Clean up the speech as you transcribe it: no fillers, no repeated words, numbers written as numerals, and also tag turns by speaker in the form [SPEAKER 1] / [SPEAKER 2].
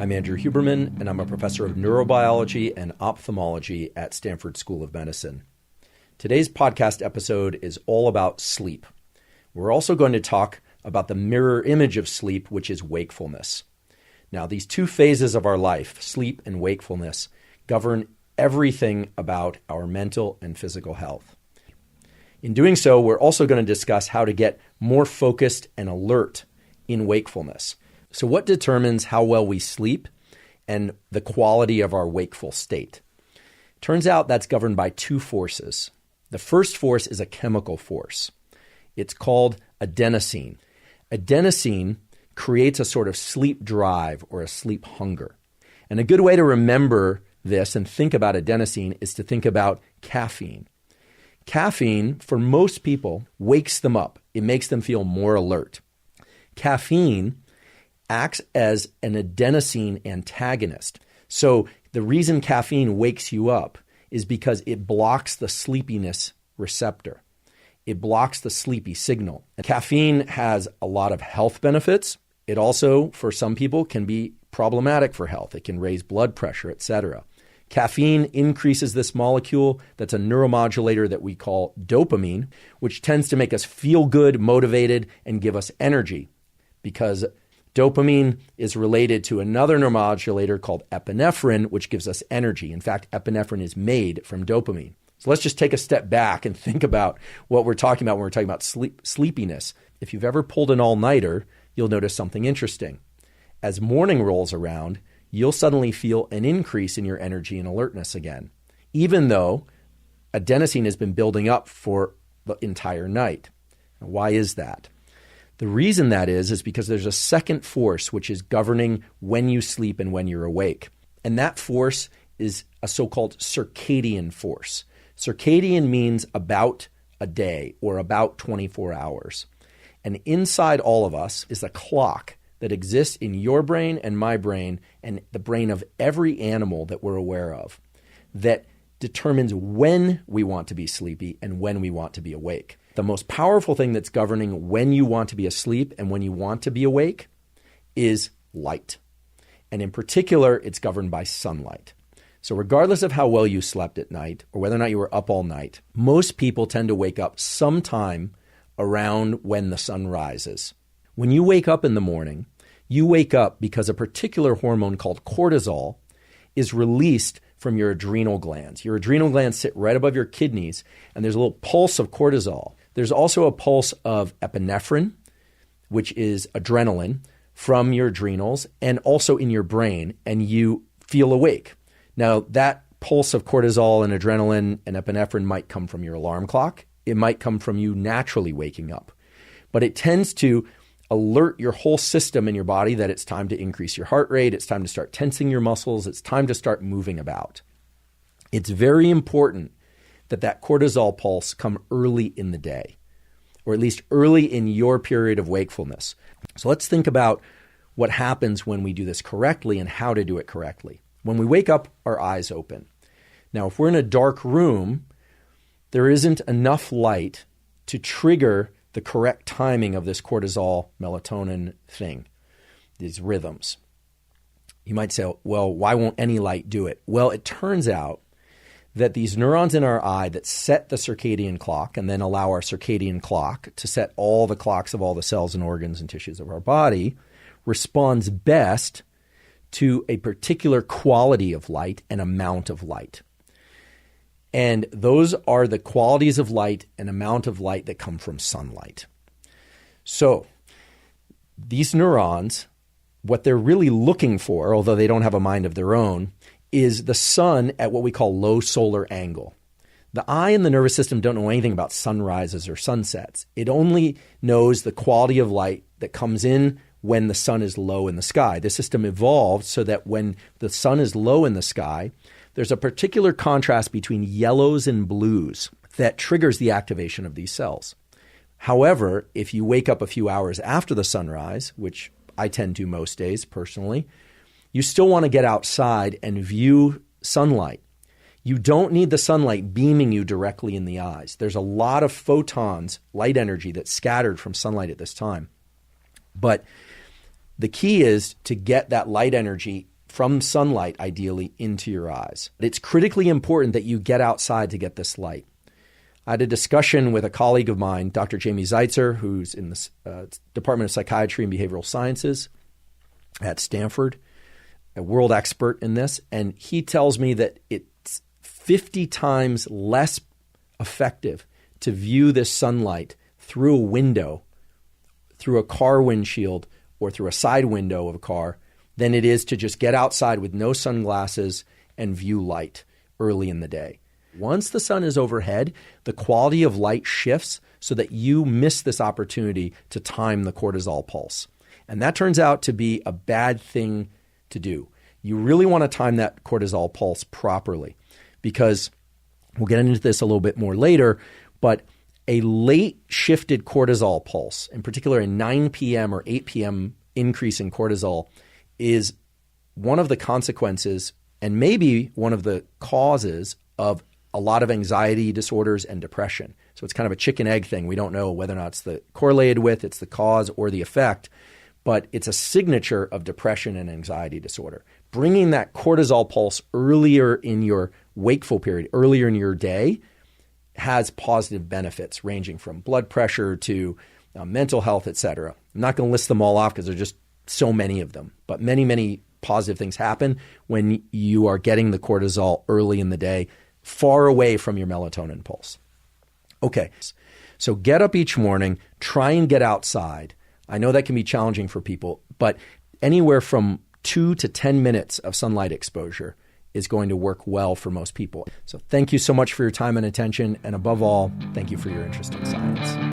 [SPEAKER 1] I'm Andrew Huberman, and I'm a professor of neurobiology and ophthalmology at Stanford School of Medicine. Today's podcast episode is all about sleep. We're also going to talk about the mirror image of sleep, which is wakefulness. Now, these two phases of our life, sleep and wakefulness, govern everything about our mental and physical health. In doing so, we're also going to discuss how to get more focused and alert in wakefulness. So what determines how well we sleep and the quality of our wakeful state? Turns out that's governed by two forces. The first force is a chemical force. It's called adenosine. Adenosine creates a sort of sleep drive or a sleep hunger. And a good way to remember this and think about adenosine is to think about caffeine. Caffeine, for most people, wakes them up. It makes them feel more alert. Caffeine acts as an adenosine antagonist. So the reason caffeine wakes you up is because it blocks the sleepiness receptor. It blocks the sleepy signal. And caffeine has a lot of health benefits. It also, for some people, can be problematic for health. It can raise blood pressure, etc. Caffeine increases this molecule that's a neuromodulator that we call dopamine, which tends to make us feel good, motivated, and give us energy, because dopamine is related to another neuromodulator called epinephrine, which gives us energy. In fact, epinephrine is made from dopamine. So let's just take a step back and think about what we're talking about when we're talking about sleepiness. If you've ever pulled an all-nighter, you'll notice something interesting. As morning rolls around, you'll suddenly feel an increase in your energy and alertness again, even though adenosine has been building up for the entire night. Now, why is that? The reason that is because there's a second force which is governing when you sleep and when you're awake. And that force is a so-called circadian force. Circadian means about a day or about 24 hours. And inside all of us is a clock that exists in your brain and my brain and the brain of every animal that we're aware of that determines when we want to be sleepy and when we want to be awake. The most powerful thing that's governing when you want to be asleep and when you want to be awake is light. And in particular, it's governed by sunlight. So regardless of how well you slept at night or whether or not you were up all night, most people tend to wake up sometime around when the sun rises. When you wake up in the morning, you wake up because a particular hormone called cortisol is released from your adrenal glands. Your adrenal glands sit right above your kidneys, and there's a little pulse of cortisol. There's also a pulse of epinephrine, which is adrenaline, from your adrenals and also in your brain, and you feel awake. Now, that pulse of cortisol and adrenaline and epinephrine might come from your alarm clock. It might come from you naturally waking up. But it tends to alert your whole system in your body that it's time to increase your heart rate, it's time to start tensing your muscles, it's time to start moving about. It's very important that that cortisol pulse come early in the day, or at least early in your period of wakefulness. So let's think about what happens when we do this correctly and how to do it correctly. When we wake up, our eyes open. Now, if we're in a dark room, there isn't enough light to trigger the correct timing of this cortisol melatonin thing, these rhythms. You might say, well, why won't any light do it? Well, it turns out that these neurons in our eye that set the circadian clock and then allow our circadian clock to set all the clocks of all the cells and organs and tissues of our body responds best to a particular quality of light and amount of light. And those are the qualities of light and amount of light that come from sunlight. So these neurons, what they're really looking for, although they don't have a mind of their own, is the sun at what we call low solar angle. The eye and the nervous system don't know anything about sunrises or sunsets. It only knows the quality of light that comes in when the sun is low in the sky. The system evolved so that when the sun is low in the sky, there's a particular contrast between yellows and blues that triggers the activation of these cells. However, if you wake up a few hours after the sunrise, which I tend to most days personally, you still want to get outside and view sunlight. You don't need the sunlight beaming you directly in the eyes. There's a lot of photons, light energy, that's scattered from sunlight at this time. But the key is to get that light energy from sunlight, ideally, into your eyes. It's critically important that you get outside to get this light. I had a discussion with a colleague of mine, Dr. Jamie Zeitzer, who's in the Department of Psychiatry and Behavioral Sciences at Stanford, a world expert in this, and he tells me that it's 50 times less effective to view this sunlight through a window, through a car windshield, or through a side window of a car than it is to just get outside with no sunglasses and view light early in the day. Once the sun is overhead, the quality of light shifts so that you miss this opportunity to time the cortisol pulse. And that turns out to be a bad thing to do. You really want to time that cortisol pulse properly, because we'll get into this a little bit more later, but a late shifted cortisol pulse, in particular a 9 p.m. or 8 p.m. increase in cortisol, is one of the consequences and maybe one of the causes of a lot of anxiety disorders and depression. So it's kind of a chicken egg thing. We don't know whether or not it's correlated with, it's the cause or the effect, but it's a signature of depression and anxiety disorder. Bringing that cortisol pulse earlier in your wakeful period, earlier in your day, has positive benefits ranging from blood pressure to mental health, etc. I'm not going to list them all off because there are just so many of them, but many, many positive things happen when you are getting the cortisol early in the day, far away from your melatonin pulse. Okay, so get up each morning, try and get outside. I know that can be challenging for people, but anywhere from 2 to 10 minutes of sunlight exposure is going to work well for most people. So thank you so much for your time and attention, and above all, thank you for your interest in science.